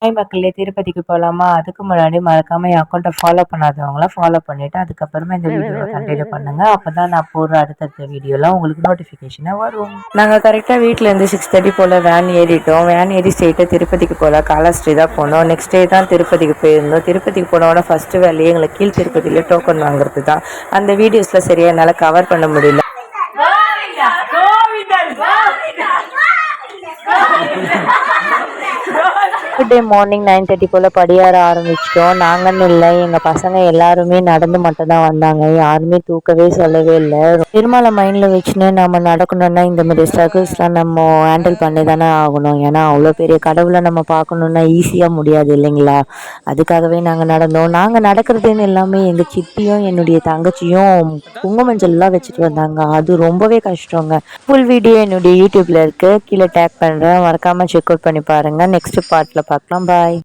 Hi மக்களே, திருப்பதிக்கு போகலாமா? அதுக்கு முன்னாடி மறக்காம என் அக்கௌண்ட்டை ஃபாலோ பண்ணாதவங்களாம் ஃபாலோ பண்ணிவிட்டு அதுக்கப்புறமா இந்த வீடியோவை கண்டினியூ பண்ணுங்கள். அப்போ தான் நான் போடுற அடுத்தடுத்த வீடியோலாம் உங்களுக்கு நோட்டிஃபிகேஷனாக வரும். நாங்கள் கரெக்டாக வீட்டிலேருந்து 6:30 போல் வேன் ஏறிட்டோம். வேன் ஏறி ஸ்ட்ரெயிட்டாக திருப்பதிக்கு போகல, காலாஸ்ட்ரி தான் போனோம். நெக்ஸ்ட் டே தான் திருப்பதிக்கு போயிருந்தோம். திருப்பதிக்கு போனோட ஃபஸ்ட்டு வேலையே எங்களை கீழ் திருப்பதியில் டோக்கன் வாங்குறது தான். அந்த வீடியோஸில் சரியாக என்னால் கவர் பண்ண முடியல. டே மார்னிங் 9:30 போல் படியேற ஆரம்பிச்சிட்டோம். நாங்கன்னு இல்லை, எங்கள் பசங்க எல்லாருமே நடந்து மட்டும் தான் வந்தாங்க. யாருமே தூக்கவே சொல்லவே இல்லை. பெருமாளை மைண்டில் வச்சுன்னு நம்ம நடக்கணுன்னா இந்த மாதிரி ஸ்ட்ரகிள்ஸ்லாம் நம்ம ஹேண்டில் பண்ணி தானே ஆகணும். ஏன்னா அவ்வளோ பெரிய கடவுளை நம்ம பார்க்கணுன்னா ஈஸியாக முடியாது இல்லைங்களா? அதுக்காகவே நாங்கள் நடந்தோம். நாங்கள் நடக்கிறதுன்னு எல்லாமே எங்கள் சித்தியும் என்னுடைய தங்கச்சியும் குங்குமஞ்சள்லாம் வச்சுட்டு வந்தாங்க. அது ரொம்பவே கஷ்டங்க. ஃபுல் வீடியோ என்னுடைய யூடியூப்பில் இருக்குது, கீழே டேக் பண்ணுறேன், மறக்காமல் செக் அவுட் பண்ணி பாருங்கள். நெக்ஸ்ட் பார்ட்டில் பார்க்கலாம். பாய்.